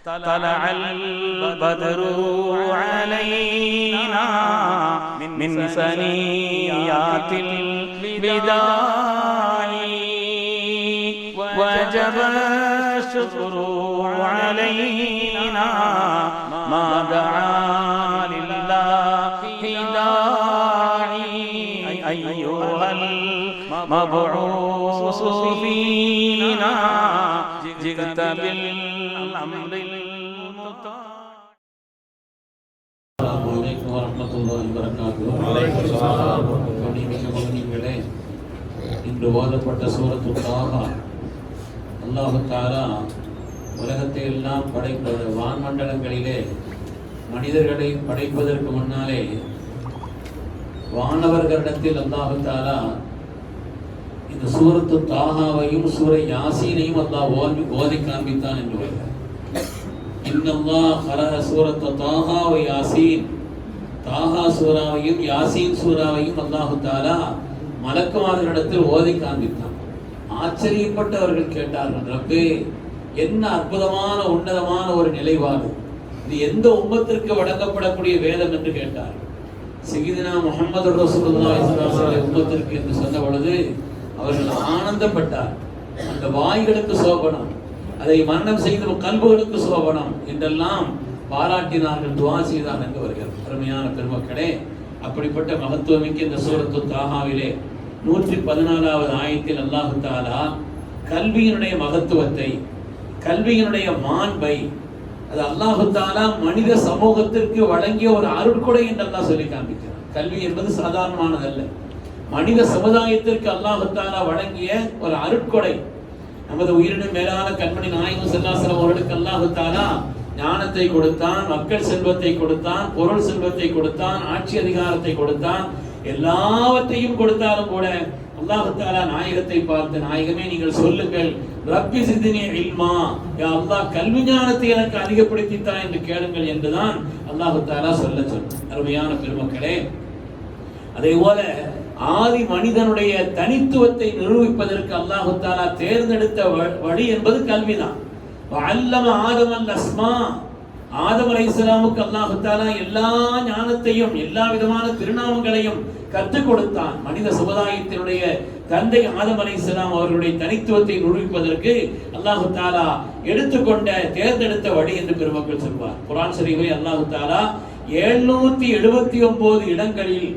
طلع البدر علينا من ثنيات الوداع وجب الشكر علينا ما دعا لله داعي أيها المبعوث فينا جئت بالأمر المطاع. السلام عليكم ورحمة الله وبركاته. இன்று ஓதப்பட்ட சூரத்து தாஹா, அல்லாஹு தஆலா உலகத்தை எல்லாம் படைப்பது வான்மண்டலங்களிலே மனிதர்களை படைப்பதற்கு முன்னாலே வானவர்களிடத்தில் அல்லாஹு தஆலா இந்த சூரத்து தாஹாவையும் சூரை யாசீனையும் அல்லாஹ் ஓதி காண்பித்தான் என்று வருகிறார். இன்னல்லாஹ் கரஹ சூரத்து தாஹா வ யாசீன், தாஹா சூராவையும் யாசீன் சூராவையும் அல்லாஹு தஆலா மலக்குமார்களிடத்தில் ஓதி காண்பித்தான். ஆச்சரியப்பட்டு அவர்கள் கேட்டார்கள், ரப்பே என்ன அற்புதமான உன்னதமான ஒரு நிலைப்பாடு, இது எந்த உம்மத்திற்கு வழங்கப்படக்கூடிய வேதம் என்று கேட்டார். சய்யிதுனா முஹம்மது ரசூலுல்லாஹி ஸல்லல்லாஹு அலைஹி வஸல்லம் உம்மத்திற்கு என்று சொன்ன பொழுது அவர்கள் ஆனந்தப்பட்டார். அந்த வாய்களுக்கு சோபனம், அதை மரணம் செய்த கல்புகளுக்கு சோபனம் என்றெல்லாம் பாராட்டினார்கள், துஆ செய்தார்கள் என்று வருகிறது. அருமையான பெருமக்களே, அப்படிப்பட்ட மகத்துவமிக்க இந்த சூரத்து தாஹாவிலே 114வது ஆயத்தில் அல்லாஹு தஆலா கல்வியினுடைய மகத்துவத்தை, கல்வியினுடைய மாண்பை, அது அல்லாஹு தஆலா மனித சமூகத்திற்கு வழங்கிய ஒரு அருட்கொடை என்று அல்லாஹ் சொல்லி காண்பிக்கிறார். கல்வி என்பது சாதாரணமானதல்ல, மனித சமுதாயத்திற்கு அல்லாஹு தஆலா வழங்கிய ஒரு அருட்கொடை. நமது உயிரினும் மேலான கண்மணி நாயகம் ஸல்லல்லாஹு அலைஹி வஸல்லம் அவர்களுக்கு அல்லாஹு தஆலா ஞானத்தை கொடுத்தான், மக்கள் செல்வத்தை கொடுத்தான், பொருள் செல்வத்தை கொடுத்தான், ஆட்சி அதிகாரத்தை கொடுத்தான். எல்லாவற்றையும் கொடுத்தாலும் கூட அல்லாஹ் தஆலா நாயகத்தை பார்த்து, நாயகமே நீங்கள் சொல்லுங்கள், ரப்பி ஸித்னி இல்மா, யா அல்லாஹ் கல்வி ஞானத்தை எனக்கு அதிகப்படுத்தித்தா என்று கேளுங்கள் என்றுதான் அல்லாஹ் தஆலா சொன்னார். அருமையான பெருமக்களே, அதே போல ஆதி மனிதனுடைய தனித்துவத்தை நிரூபிப்பதற்கு அல்லாஹ் தஆலா தேர்ந்தெடுத்த வழி என்பது கல்விதான். வஅல்லம ஆதமல் அஸ்மா, ஆதம் அலைஹிஸ்ஸலாமுக்கு அல்லாஹ் தஆலா எல்லா ஞானத்தையும் எல்லா விதமான திருநாமங்களையும் கற்றுக் கொடுத்தான். மனித சமுதாயத்தினுடைய தந்தை ஆதம் அலைஹிஸ்ஸலாம் அவர்களுடைய தனித்துவத்தை நிரூபிப்பதற்கு அல்லாஹ் தஆலா எடுத்துக்கொண்ட தேர்ந்தெடுத்த வழி என்று பெருமக்கள் சொல்வார். குர்ஆன் ஷரீஃபில் அல்லாஹ் தஆலா 779 இடங்களில்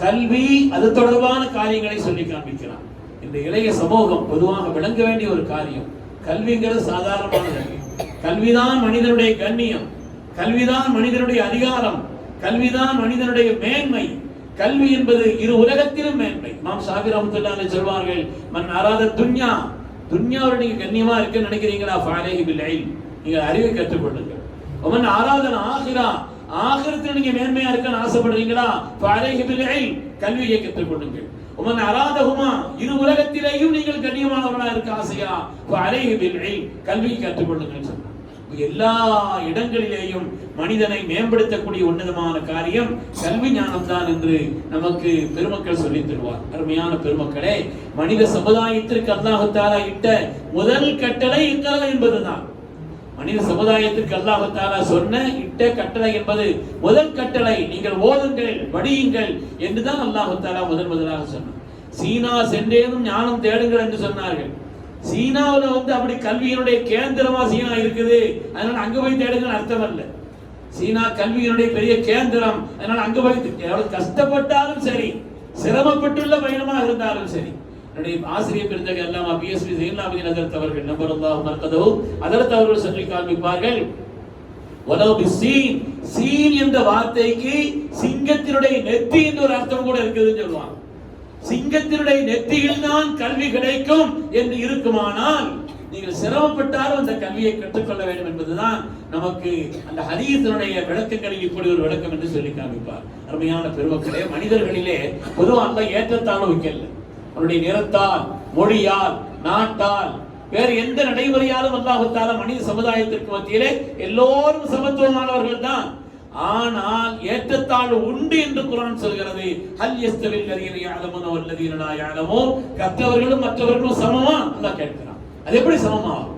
கல்வி அது தொடர்பான காரியங்களை சொல்லி காண்பிக்கிறான். இந்த இளைய சமூகம் பொதுவாக விளங்க வேண்டிய ஒரு காரியம், கல்விங்கிறது சாதாரணமானது. கல்விதான் மனிதனுடைய கண்ணியம், கல்விதான் மனிதனுடைய அதிகாரம், கல்விதான் மனிதனுடைய மேன்மை. கல்வி என்பது இரு உலகத்திலும் மேன்மை. இமாம் ஷாஃபி ரஹ்மத்துல்லாஹி அலைஹி சொல்வார்கள், மன் அராத துன்யா, துன்யாவோட நீங்க கண்ணியமா இருக்குன்னு நினைக்கிறீங்களா, ஃபஅலைஹி பில் இல்ம், நீங்க அறிவை கற்றுக்கொள்ளுங்கள். வமன் அராதல் ஆகிரா, ஆகிரத்தில் நீங்க மேன்மையா இருக்கன்னு ஆசைப்படுறீங்களா, ஃபஅலைஹி பில் இல்ம், கல்வியை கற்றுக்கொள்ளுங்கள். வமன் அராதஹுமா, இரு உலகத்திலேயும் நீங்கள் கண்ணியமானவர்களா இருக்க ஆசையா, ஃபஅலைஹி பில் இல்ம், கல்வியை கற்றுக்கொள்ளுங்கள் சொன்னார். எல்லா இடங்களிலேயும் மனிதனை மேம்படுத்தக்கூடிய உன்னதமான காரியம் கல்வி ஞானம் தான் என்று நமக்கு பெருமக்கள் சொல்லித் தருவார். அருமையான பெருமக்களே, மனித சமுதாயத்திற்கு அல்லாஹ் தஆலா இட்ட முதல் கட்டளை இக்ரா என்பதுதான். மனித சமுதாயத்திற்கு அல்லாஹ் தஆலா சொன்ன இட்ட கட்டளை என்பது முதல் கட்டளை, நீங்கள் ஓதுங்கள், படியுங்கள் என்றுதான் அல்லாஹ் தஆலா முதலாக சொன்னார். சீனா சென்றேனும் ஞானம் தேடுங்கள் என்று சொன்னார்கள். சீனாவுல அப்படி கல்வியினுடைய கேந்திரமா சீனா இருக்குது, அதனால அங்க போய் தேடுங்கள் அர்த்தம் அல்ல. சீனா கல்வியினுடைய பெரிய கேந்திரம், அதனால அங்க போய் எவ்வளவு கஷ்டப்பட்டாலும் சரி, சிரமப்பட்டுள்ள பயணமா இருந்தாலும் சரி. என்னுடைய ஆசிரியர் பெருந்தகை அல்லாமா பிஎஸ்பி ஸைனுலாபிதீன் ஹஜ்ரத் அவர்கள் நபருல்லாஹு மர்கதஹு ஹஜ்ரத் அவர்கள் சொல்லி காண்பிப்பார்கள், வலவ் பிஸ்ஸீன், சீன் என்ற வார்த்தைக்கு சிங்கத்தினுடைய நெத்தி என்ற ஒரு அர்த்தம் கூட இருக்குதுன்னு சொல்லுவாங்க. சிங்கத்தினுடைய நெத்தியில் தான் கல்வி கிடைக்கும் என்று இருக்குமானால் நீங்கள் சிரமப்பட்டாலும் அந்த கல்வியை கற்றுக்கொள்ள வேண்டும் என்பதுதான் நமக்கு அந்த ஹதீஸினுடைய விளக்கங்களில் இப்படி ஒரு விளக்கம் என்று சொல்லி காண்பிப்பார். அருமையான பெருமக்களே, மனிதர்களிலே பொதுவாக ஏற்றத்தாழ்வு வைக்கல. அவருடைய நிறத்தால், மொழியால், நாட்டால், வேறு எந்த நடைமுறையாலும் அல்லாஹ் தஆலா மனித சமுதாயத்திற்கு மத்தியிலே எல்லோரும் சமத்துவமானவர்கள் தான். ஆனால் ஏற்றத்தாழ்வு உண்டு என்று குர்ஆன் சொல்கிறது. ஹல் யஸ்தவில் லதீன யஅலமுன வல்லதீன லா யஅலமூன், கற்றவர்களும் மற்றவர்களும் சமமா அல்லாஹ் கேட்கிறான். அது எப்படி சமமாகும்?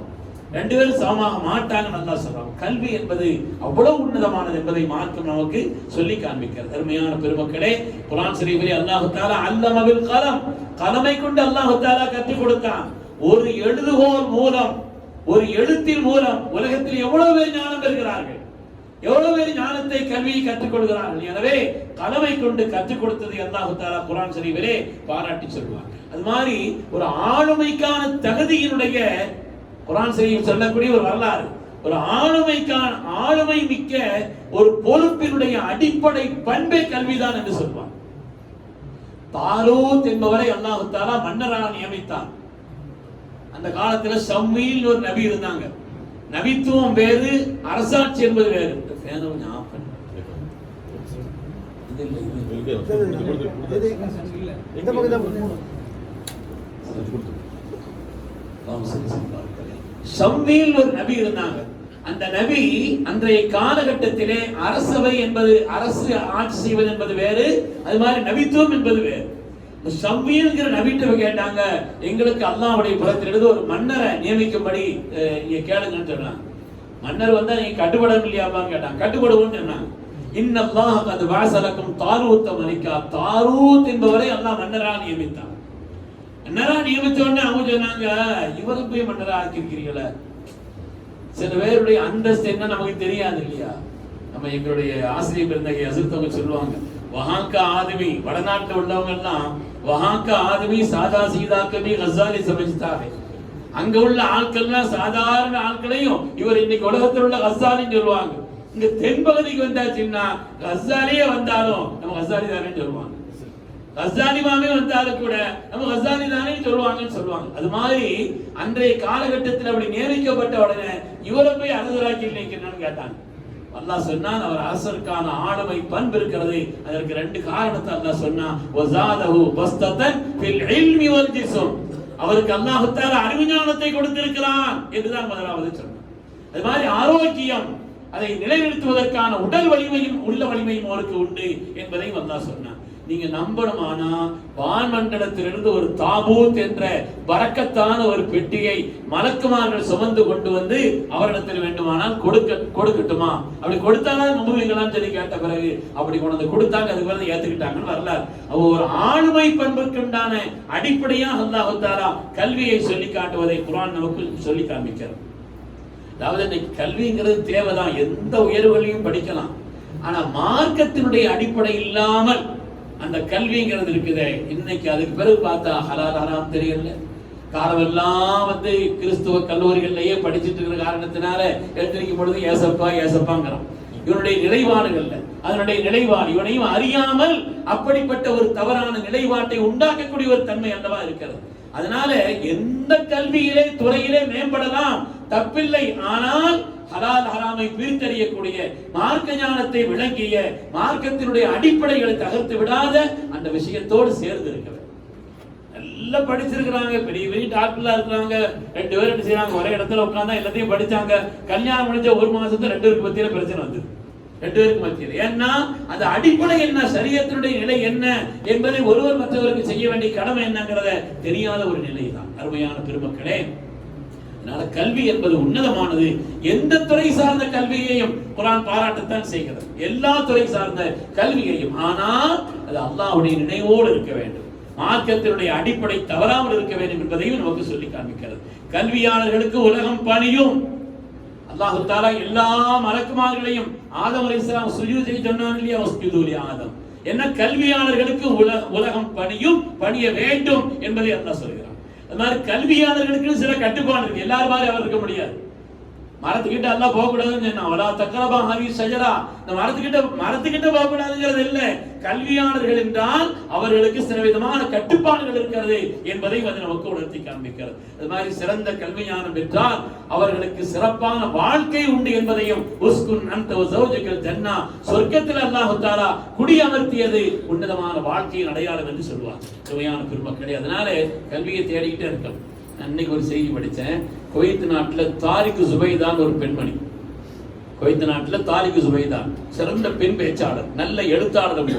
ரெண்டு பேரும் சமமாக மாட்டாங்கன்னு நல்லா சொல்றாங்க. கல்வி என்பது அவ்வளவு உன்னதமானது என்பதை மார்க்கம் நமக்கு சொல்லி காண்பிக்கிறது. அருமையான பெருமக்களே, குர்ஆன் ஷரீஃபிலே அல்லாஹ் தஆலா அல்லம பில் கலம், கலமை கொண்டு அல்லாஹ் தஆலா கற்றுக் கொடுத்தான். ஒரு எழுதுகோல் மூலம், ஒரு எழுத்தின் மூலம் உலகத்தில் எவ்வளவு பேர் ஞானம் பெறுகிறார்கள், எவ்வளவு பேர் ஞானத்தை கல்வியை கற்றுக் கொள்கிறார்கள். எனவே கலமை கொண்டு கற்றுக் கொடுத்ததை அல்லாஹ் தஆலா குர்ஆன் ஷரீஃபிலே பாராட்டி சொல்வார். அது மாதிரி ஒரு ஆளுமைக்கான தகுதியினுடைய குர்ஆன் ஷரீஃப் சொல்லக்கூடிய ஒரு வரலாறு, ஒரு ஆளுமை மிக்க ஒரு பொறுப்பினுடைய அடிப்படை பண்பே கல்விதான் என்று சொல்வார். தாலூத் என்பவரை அல்லாஹ் தஆலா மன்னராக நியமித்தான். அந்த காலத்துல ஷம்மீல் ஒரு நபி இருந்தாங்க. நபித்துவம் வேறு, அரசாட்சி என்பது வேறு. ஷம்மீல் ஒரு நபி இருந்தாங்க. அந்த நபி அன்றைய காலகட்டத்திலே அரசவை என்பது, அரசு ஆட்சி செய்வது என்பது வேறு, அது மாதிரி நபித்துவம் என்பது வேறு. ஷம்மீல்ங்கிற நபிட்ட கேட்டாங்க, எங்களுக்கு அல்லாஹ்வுடைய புறத்திலிருந்து ஒரு மன்னரை நியமிக்கும்படி கேளுங்கன்னு சொன்னாங்க. மன்னர் வந்தா நீங்க கட்டுப்படணும் இல்லையாப்பான்னு கேட்டாங்க. கட்டுப்படுவோம்னு சொன்னாங்க. இன்னல்லாஹ் கத் பஅஸலக்கும் தாலூத் மலிகா, தாலூத் என்பவரை அல்லாஹ் மன்னராக நியமித்தான். மன்னரா நியமித்த உடனே அவங்க சொன்னாங்க, இவரை போய் மன்னரா ஆக்கியிருக்கிறீங்களே. சில பேருடைய அந்தஸ்து என்ன நமக்கு தெரியாது இல்லையா. நம்ம எங்களுடைய ஆசிரியர் பெருந்தகை அசர்த்தவங்க சொல்லுவாங்க, வஹாக்க ஆதமி, வடநாட்டில் உள்ளவங்க எல்லாம் வஹாக்க ஆதமி சாதா சீதா கபி கஸாலி சமஜ்தாவே, அங்க உள்ள ஆட்கள்லாம் சாதாரண ஆட்களையும் இவர் இன்னைக்கு உலகத்தில் உள்ள கஸாலின்னு சொல்லுவாங்க. இங்க தென்பகுதிக்கு வந்தாச்சுன்னா கஸாலியே வந்தாலும் நம்ம கஸாலி தானே சொல்லுவாங்க. கஸாலி மாமே வந்தாலும் கூட நம்ம கஸாலி தானே சொல்லுவாங்கன்னு சொல்லுவாங்க. அது மாதிரி அன்றைய காலகட்டத்தில் அப்படி நியமிக்கப்பட்ட உடனே இவரை போய் அரசராக்கி நினைக்கிறேன்னு கேட்டாங்க. அல்லாஹ் சொன்னான், அவர் அரசருக்கான ஆளுமை பண்பு இருக்கிறது. அதற்கு ரெண்டு காரணத்தை அல்லாஹ் சொன்னான். வஸாதஹு பஸ்ததன் ஃபில் இல்மி வல் ஜிஸ்ம், அவருக்கு அல்லாஹ் தஆலா அறிவு ஞானத்தை கொடுத்திருக்கிறான் என்றுதான் முதலாவது சொன்னான். அது மாதிரி ஆரோக்கியம், அதை நிலைநிறுத்துவதற்கான உடல் வலிமையும் உள்ள வலிமையும் அவருக்கு உண்டு என்பதையும் அல்லாஹ் சொன்னான். நீங்க நம்பணுமானா வான்மண்டலத்திலிருந்து ஒரு தாபூத் என்ற பரக்கத்தான ஒரு பெட்டியை மலக்குமார்கள் சுமந்து கொண்டு வந்து அவரிடத்தில் வேண்டுமானால் கொடுக்கட்டுமா, அப்படி கொடுத்தாலும் நம்புவீங்களான்னு சொல்லி கேட்ட பிறகு அப்படி கொண்டு கொடுத்தாங்க. அதுக்கு பிறகு ஏத்துக்கிட்டாங்கன்னு வரலாறு. ஒரு ஆளுமை பண்புக்குண்டான அடிப்படையாக அல்லாஹ் தஆலா கல்வியை சொல்லி காட்டுவதை குர்ஆன் நமக்கு சொல்லி காண்பிக்கிறது. அதாவது இன்னைக்கு கல்விங்கிறது தேவைதான், எந்த உயர்வுகளையும் படிக்கலாம். ஆனா மார்க்கத்தினுடைய அடிப்படை இல்லாமல் அந்த கல்விங்கிறது இருக்குது. இன்னைக்கு அதுக்கு பிறகு பார்த்தா ஹலால் ஹராம் தெரியல. காலமெல்லாம் கிறிஸ்துவ கல்லூரிகள்லயே படிச்சுட்டு இருக்கிற காரணத்தினால எடுத்திருக்கும் பொழுது ஏசப்பா ஏசப்பாங்கிறான். இவனுடைய நிலைப்பாடுகள்ல அதனுடைய நிலைப்பாடு இவனையும் அறியாமல் அப்படிப்பட்ட ஒரு தவறான நிலைப்பாட்டை உண்டாக்கக்கூடிய ஒரு தன்மை அல்லவா இருக்கிறது. அதனால எந்த கல்வியிலே துறையிலே மேம்படலாம், தப்பில்லை. ஆனால் ஹலால் ஹராமை பிரித்தறியக்கூடிய, மார்க்க ஞானத்தை விளங்கிய, மார்க்கத்தினுடைய அடிப்படைகளை தகர்த்து விடாத அந்த விஷயத்தோடு சேர்ந்து இருக்கிறது. நல்லா படிச்சிருக்கிறாங்க, பெரிய பெரிய டாக்டர்லாம் இருக்கிறாங்க, ரெண்டு பேரும் என்ன செய்யறாங்க, ஒரே இடத்துல உட்கார்ந்தா எல்லாத்தையும் படிச்சாங்க. கல்யாணம் முடிஞ்ச ஒரு மாசத்துல ரெண்டு பேருக்கு மத்தியில பிரச்சனை வந்தது. ரெண்டு பேருக்கு மத்தியில் ஏன்னா அந்த அடிப்படை என்ன, சரியத்தினுடைய நிலை என்ன என்பதை ஒருவர் மற்றவருக்கு செய்ய வேண்டிய கடமை என்னங்கிறத தெரியாத ஒரு நிலை தான். அருமையான பெருமக்களே, அதனால கல்வி என்பது உன்னதமானது. எந்த துறை சார்ந்த கல்வியையும் குர்ஆன் பாராட்டத்தான் செய்கிறது, எல்லா துறை சார்ந்த கல்வியையும். ஆனால் அது அல்லாஹ்வுடைய நினைவோடு இருக்க வேண்டும், மார்க்கத்தினுடைய அடிப்படை தவறாமல் இருக்க வேண்டும் என்பதையும் நமக்கு சொல்லி காண்பிக்கிறது. கல்வியாளர்களுக்கு உலகம் பணியும். அல்லாஹ் தஆலா எல்லா மலக்குமார்களையும் ஆதம் அலைஹிஸ்ஸலாம் சுஜூத் செய்ய சொன்னான் இல்லையா, வஸ்ஜுது லி ஆதம். என்ன கல்வியாளர்களுக்கு உலகம் பணியும், பணிய வேண்டும் என்பதை அல்லாஹ் சொல்கிறான். அது மாதிரி கல்வியாளர்களுக்கு சில கட்டுப்பாடு இருக்கு, எல்லாரும் மாதிரி அவர் இருக்க முடியாது. மரத்துக்கிட்ட எல்லாம் போக கூடாதுன்னு சொன்னா, வலா தக்ரபா ஹாதிஹி ஷஜரா, இந்த மரத்துக்கிட்ட போக கூடாதுங்கிறது இல்ல. கல்வியாளர்கள் என்றால் அவர்களுக்கு சில விதமான கட்டுப்பாடுகள் இருக்கிறது என்பதை நமக்கு உணர்த்தி காண்பிக்கிறது. அது மாதிரி சிறந்த கல்வி ஞானம் பெற்றால் அவர்களுக்கு சிறப்பான வாழ்க்கை உண்டு என்பதையும், உஸ்குன் அன்த வ ஸௌஜுகல் ஜன்னா, சொர்க்கத்தில் அல்லாஹ் தஆலா குடியமர்த்தியது உன்னதமான வாழ்க்கையின் அடையாளம் என்று சொல்வார். சுவையான பெருமக்களே, அதனால கல்வியை தேடிக்கிட்டே இருக்கணும். அன்னைக்கு ஒரு செய்தி படித்தேன். குவைத் நாட்டில் தாரிக் ஜுபைதான் ஒரு பெண்மணி. குவைத் நாட்டில் தாரிக் ஜுபைதான் சிறந்த பெண் பேச்சாளர், நல்ல எழுத்தாளரும்,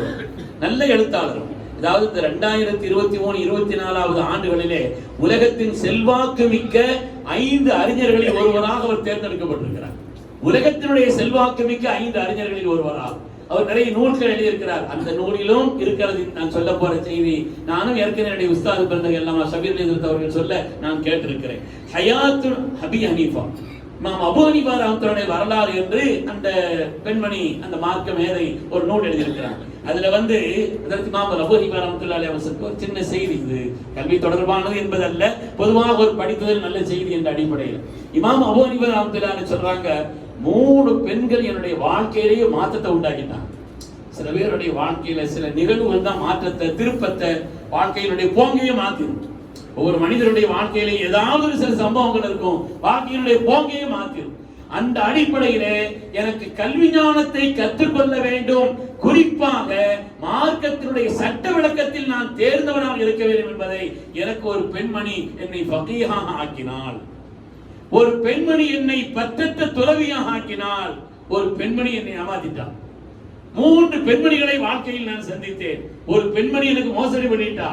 நல்ல எழுத்தாளரும். அதாவது இந்த 2023 24வது ஆண்டுகளிலே உலகத்தின் செல்வாக்கு மிக்க 5 அறிஞர்களில் ஒருவராக அவர் தேர்ந்தெடுக்கப்பட்டிருக்கிறார். உலகத்தினுடைய செல்வாக்கு மிக்க 5 அறிஞர்களில் ஒருவராக அவர் நிறைய நூல்கள் எழுதியிருக்கிறார். அந்த நூலிலும் இருக்கிறது நான் சொல்ல போற செய்தி. நானும் ஏற்கனவே உஸ்தாது பிறந்தவர்கள் எல்லாம் ஷபீர் நேசத் அவர்கள் சொல்ல நான் கேட்டிருக்கிறேன். ஹயாத்து அபி ஹனீஃபா, இமாம் அபூ ஹனீஃபா ரஹ்மத்துல்லாஹி வரலாறு என்று அந்த பெண்மணி அந்த மார்க்க மேதை ஒரு நூல் எழுதியிருக்கிறார். அதுல அதற்கு இமாம் அபூ ஹனீஃபா ரஹ்மத்துல்லாஹி அவர்களுக்கு ஒரு சின்ன செய்தி, இது கல்வி தொடர்பானது என்பதல்ல, பொதுவாக ஒரு படித்ததில் நல்ல செய்தி என்ற அடிப்படையில் இமாம் அபூ ஹனீஃபா ரஹ்மத்துல்லாஹி சொல்றாங்க, 3 பெண்கள் என்னுடைய வாழ்க்கையிலேயே மாற்றத்தை உண்டாக்கிட்டாங்க. சில பேருடைய வாழ்க்கையில சில நிகழ்வுகள் தான் மாற்றத்தை, திருப்பத்தை, வாழ்க்கையினுடைய போங்கையை மாத்திரும். ஒவ்வொரு மனிதனுடைய வாழ்க்கையில ஏதாவது ஒரு சில சம்பவங்கள் இருக்கும், வாழ்க்கையினுடைய போங்கையை மாத்திரும். அந்த அடிப்படையிலே எனக்கு கல்வி ஞானத்தை கற்றுக்கொள்ள வேண்டும், குறிப்பாக மார்க்கத்தினுடைய சட்ட விளக்கத்தில் நான் தேர்ந்தவனாக இருக்க வேண்டும் என்பதை எனக்கு ஒரு பெண்மணி என்னை ஃபகீஹாக ஆக்கினாள். ஒரு பெண்மணி என்னை பற்றற்ற துறவியாக ஆக்கினாள். ஒரு பெண்மணி என்னை ஏமாத்திட்டாள். 3 பெண்மணிகளை வாழ்க்கையில் நான் சந்தித்தேன். ஒரு பெண்மணி எனக்கு மோசடி பண்ணிட்டா.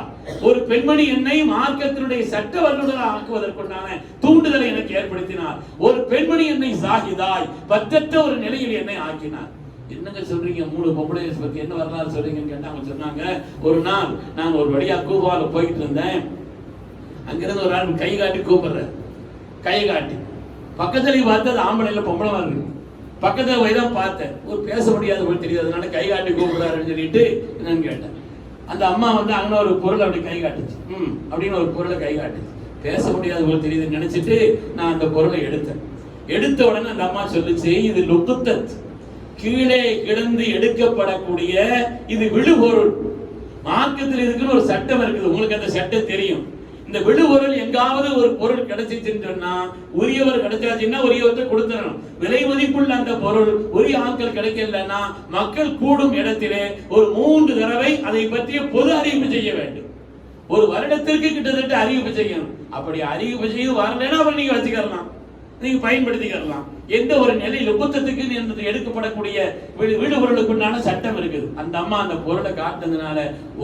ஒரு பெண்மணி என்னை மார்க்கத்தினுடைய சட்ட வல்லுநராக ஆக்குவதற்குண்டான தூண்டுதலை எனக்கு ஏற்படுத்தினார். ஒரு பெண்மணி என்னை சாகிதாய் பற்றற்ற ஒரு நிலையில் என்னை ஆக்கினார். என்னங்க சொல்றீங்க, 3 பொம்பளை பத்தி என்ன வரலாறு சொல்றீங்கன்னு கேட்டா அவங்க சொன்னாங்க, ஒரு நாள் நான் ஒரு வழியா கூவால போயிட்டு இருந்தேன். அங்கிருந்து ஒரு ஆள் கை காட்டி கூப்பிடுற, கை காட்டி பக்கத்துல பார்த்தது ஆம்பளைல பொம்பளை இருக்கு. பக்கத்துல போய் தான் பார்த்தேன், ஒரு பேச முடியாத போல் தெரியுது, அதனால கை காட்டி கூப்பிடுறாருன்னு சொல்லிட்டு என்னன்னு கேட்டேன். அந்த அம்மா அங்கே ஒரு பொருள் அப்படி கை காட்டுச்சு, அப்படின்னு ஒரு பொருளை கை காட்டுச்சு. பேச முடியாத போல் தெரியுதுன்னு நினைச்சிட்டு நான் அந்த பொருளை எடுத்தேன். எடுத்த உடனே அந்த அம்மா சொல்லுச்சு, இது லுக்குத்தத், கீழே கிடந்து எடுக்கப்படக்கூடிய இது விழுபொருள். மார்க்கத்தில் இருக்குன்னு ஒரு சட்டம் இருக்குது, உங்களுக்கு அந்த சட்டம் தெரியும். இந்த விடுபொருள் எங்காவது ஒரு பொருள் கிடைச்சிச்சுன்னு சொன்னா உரியவர் கிடைச்சாச்சுன்னா உரியவற்றை கொடுத்துடணும். விலை மதிப்புள்ள அந்த பொருள் உரிய ஆட்கள் கிடைக்கலன்னா மக்கள் கூடும் இடத்திலே ஒரு 3 தடவை அதை பற்றிய பொது அறிவிப்பு செய்ய வேண்டும். ஒரு வருடத்திற்கு கிட்டத்தட்ட அறிவிப்பு செய்யணும். அப்படி அறிவிப்பு செய்ய வரலன்னா அப்புறம் நீங்க வச்சுக்கலாம், நீங்க பயன்படுத்திக்கலாம். எந்த ஒரு நிலையில் உபத்தத்துக்கு எடுக்கப்படக்கூடிய விடுபொருளுக்குண்டான சட்டம் இருக்குது. அந்த அம்மா அந்த பொருளை காட்டுனதுனால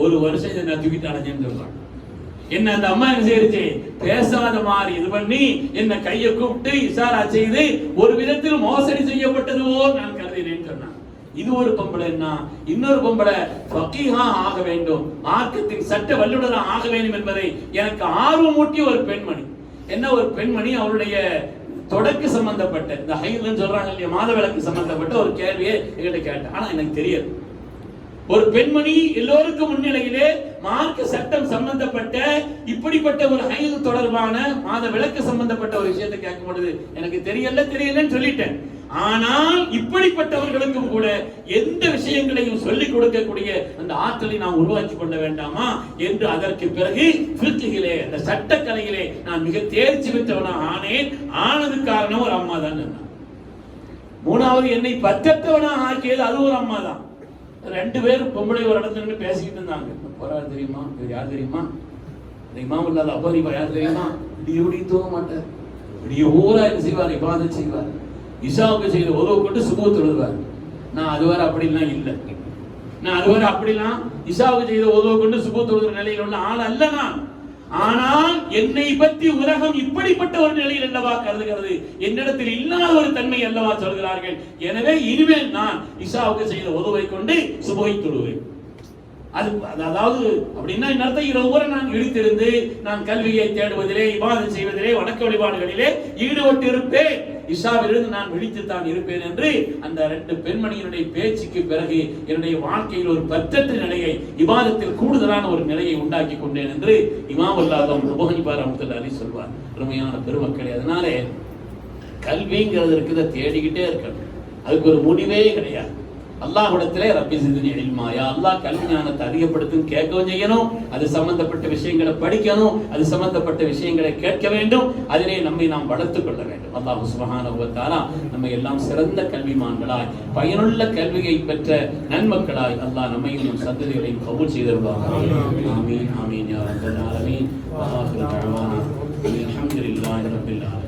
1 வருஷம் இதை நான் தூக்கிட்டு அடைஞ்சேன்னு சொல்றாங்க. என்ன அந்த அம்மா என்ன செய்யுச்சு, பேசாத மாதிரி இது பண்ணி என்ன கையை கூப்பிட்டு இசாரா செய்து ஒரு விதத்தில் மோசடி செய்யப்பட்டதுவோ நான் கருதினேன்னு சொன்னான். இது ஒரு பொம்பளைன்னா இன்னொரு பொம்பளை ஃபகீஹா ஆக வேண்டும், மார்க்கத்தின் சட்ட வல்லுநராக ஆக வேண்டும் என்பதை எனக்கு ஆர்வமூட்டிய ஒரு பெண்மணி. என்ன ஒரு பெண்மணி அவருடைய தொடக்க சம்பந்தப்பட்ட இந்த ஹைதுன்னு சொல்றாங்க இல்லையா, மாதவிலக்கு சம்பந்தப்பட்ட ஒரு கேள்வியை என்கிட்ட கேட்டேன். ஆனா எனக்கு தெரியாது. ஒரு பெண்மணி எல்லோருக்கும் முன்னிலையிலே மார்க்க சட்டம் சம்பந்தப்பட்ட இப்படிப்பட்ட ஒரு ஹைது தொடர்பான மாத விளக்கு சம்பந்தப்பட்ட ஒரு விஷயத்தை கேட்கும் பொழுது எனக்கு தெரியலன்னு சொல்லிட்டேன். ஆனால் இப்படிப்பட்டவர்களுக்கும் கூட எந்த விஷயங்களையும் சொல்லிக் கொடுக்கக்கூடிய அந்த ஆற்றலை நாம் உருவாக்கி கொள்ள வேண்டாமா என்று அதற்கு பிறகு ஃபிக்ஹிலே அந்த சட்டக்கலையிலே நான் மிக தேர்ச்சி பெற்றவனாக ஆனேன். ஆனது காரணம் ஒரு அம்மா தான். 3வது என்னை பற்றற்றவனாக ஆக்கியது அது ஒரு அம்மா தான். 2 பேரும் பொம்பளை ஒரு இடத்துல பேசிக்கிட்டு இருந்தாங்க. போறாரு தெரியுமா, இது யார் தெரியுமா, இமாம் இல்லாத அபூ ஹனீஃபா யார் தெரியுமா, இப்படி தூங்க மாட்டார், இப்படி ஊரா என்ன செய்வார், இபாதத் செய்வார், இஷாவுக்கு செய்த உதவு கொண்டு சுபஹ் தொழுவார். நான் அதுவரை அப்படிலாம் இல்லை. நான் அதுவரை அப்படிலாம் இஷாவுக்கு செய்த உதவு கொண்டு சுபஹ் தொழுகிற நிலையில் உள்ள ஆள் அல்ல நான். ஆனால் என்னை பற்றி உலகம் இப்படிப்பட்ட ஒரு நிலையில் அல்லவா கருதுகிறது, என்னிடத்தில் இல்லாத ஒரு தன்மை அல்லவா சொல்கிறார்கள். எனவே இனிமேல் நான் இஷாவுக்கு செய்த உதவை கொண்டு சுபஹை தொழுவேன். அதாவது அப்படின்னா இன்னொருத்த இரவு நான் இழுத்திருந்து நான் கல்வியை தேடுவதிலே, இபாதத் செய்வதிலே, வணக்க வழிபாடுகளிலே ஈடுபட்டு இருப்பேன். இஷாவிலிருந்து நான் விழித்துத்தான் இருப்பேன் என்று அந்த 2 பெண்மணியினுடைய பேச்சுக்கு பிறகு என்னுடைய வாழ்க்கையில் ஒரு பற்றற்ற நிலையை, இபாதத்தில் கூடுதலான ஒரு நிலையை உண்டாக்கி கொண்டேன் என்று இமாம் அபூ ஹனீஃபா ரஹ்மத்துல்லாஹி சொல்வார். அருமையான பெருமக்களே, அதனாலே கல்விங்கிறது இருக்கிறத தேடிக்கிட்டே இருக்கணும், அதுக்கு ஒரு முடிவே கிடையாது. அல்லாஹ்விடத்திலே ரப்பி ஸித்னி இல்மா, யா அல்லாஹ் கல்வி ஞானத்தை அதிகப்படுத்தும் கேட்கவும் செய்யணும், அது சம்பந்தப்பட்ட விஷயங்களை படிக்கணும், அது சம்பந்தப்பட்ட விஷயங்களை கேட்க வேண்டும், அதிலே நம்மை நாம் வளர்த்துக் கொள்ள வேண்டும். அல்லாஹ் சுப்ஹானஹு வ தஆலா நம்மை எல்லாம் சிறந்த கல்விமான்களாய் பயனுள்ள கல்வியை பெற்ற நன்மக்களாய் அல்லாஹ் நம்மையும் நம் சந்ததிகளையும் கபூல் செய்தருள்வார். ஆமீன் ஆமீன் யா ரப்பல் ஆலமீன். வ ஆகிரு தஅவானா அல்ஹம்துலில்லாஹி ரப்பில் ஆலமீன்.